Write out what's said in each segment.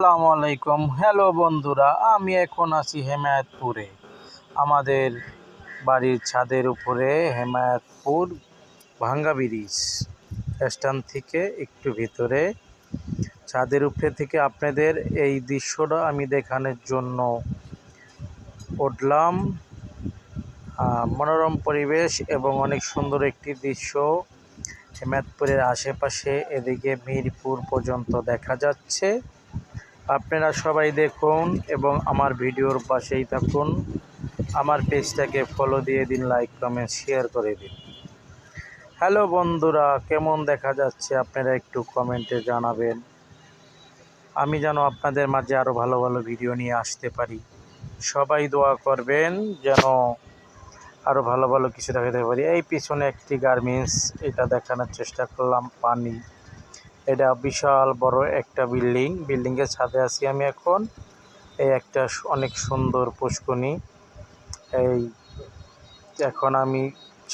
আসসালামু আলাইকুম। হ্যালো বন্ধুরা, আমি এখন আছি হেমায়েতপুরে। আমাদের বাড়ির ছাদের উপরে হেমায়েতপুর ভাঙ্গা ব্রিজ স্ট্যান্ড থেকে একটু ভিতরে ছাদের উপরে থেকে আপনাদের এই দৃশ্যটা আমি দেখানোর জন্য উঠলাম। মনোরম পরিবেশ এবং অনেক সুন্দর একটি দৃশ্য হেমায়েতপুরের আশেপাশে, এদিকে মিরপুর পর্যন্ত দেখা যাচ্ছে। আপনারা সবাই দেখুন এবং আমার ভিডিওর পাশেই থাকুন। আমার পেজটাকে ফলো দিয়ে দিন, লাইক কমেন্ট শেয়ার করে দিন। হ্যালো বন্ধুরা, কেমন দেখা যাচ্ছে আপনারা একটু কমেন্টে জানাবেন। আমি যেন আপনাদের মাঝে আরও ভালো ভালো ভিডিও নিয়ে আসতে পারি। সবাই দোয়া করবেন যেন আরও ভালো ভালো কিছু দেখাতে পারি। এই পিছনে একটি গার্মেন্টস, এটা দেখানোর চেষ্টা করলাম। পানি, এটা বিশাল বড় একটা বিল্ডিংয়ের ছাদে আছি আমি এখন। এই একটা অনেক সুন্দর পুষ্করণী। এই এখন আমি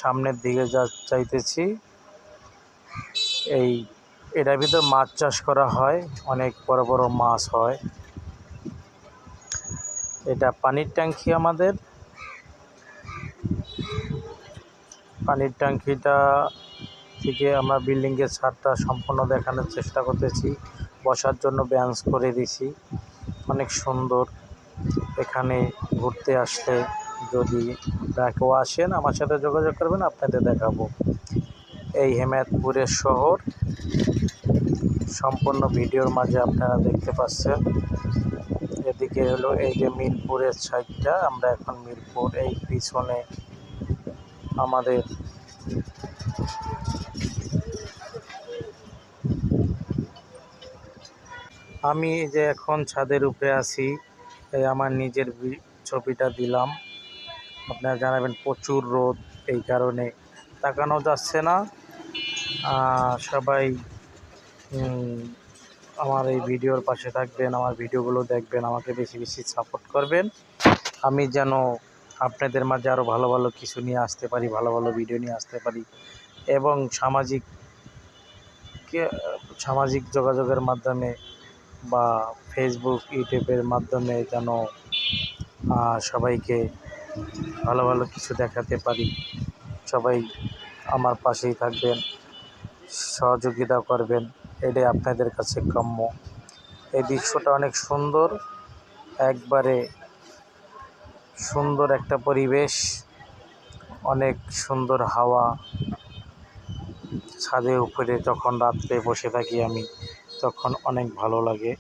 সামনের দিকে চাইতেছি। এটার ভিতর মাছ চাষ করা হয়, অনেক বড় বড় মাছ হয়। এটা পানির ট্যাঙ্কি আমাদের। পানির ট্যাঙ্কিটা থেকে আমরা বিল্ডিংয়ের ছাদটা সম্পূর্ণ দেখানোর চেষ্টা করতেছি। বসার জন্য বেঞ্চ করে দিছি, অনেক সুন্দর। এখানে ঘুরতে আসলে যদি আপনারা কেউ আসেন, আমার সাথে যোগাযোগ করবেন, আপনাদের দেখাবো এই হেমায়েতপুরের শহর। সম্পূর্ণ ভিডিওর মাঝে আপনারা দেখতে পাচ্ছেন। এদিকে হলো এই যে মিরপুরের সাইডটা, আমরা এখন মিরপুর। এই পিছনে আমাদের আমি যে এখন ছাদের উপরে আছি, এই আমার নিজের ছবিটা দিলাম। আপনারা জানাবেন প্রচুর রোদ, এই কারণে তাকানো যাচ্ছে না। সবাই আমার এই ভিডিওর পাশে থাকবেন, আমার ভিডিওগুলো দেখবেন, আমাকে বেশি বেশি সাপোর্ট করবেন। আমি যেন আপনাদের মাঝে আরও ভালো ভালো কিছু নিয়ে আসতে পারি, ভালো ভালো ভিডিও নিয়ে আসতে পারি এবং সামাজিক যোগাযোগের মাধ্যমে বা ফেসবুক, ইউটিউবের মাধ্যমে যেন সবাইকে ভালো ভালো কিছু দেখাতে পারি। সবাই আমার পাশেই থাকবেন, সহযোগিতা করবেন, এটাই আপনাদের কাছে কাম্য। এই দৃশ্যটা অনেক সুন্দর, একবারে সুন্দর একটা পরিবেশ, অনেক সুন্দর হাওয়া। ছাদের উপরে যখন রাত্রে বসে থাকি আমি, তখন অনেক ভালো লাগে।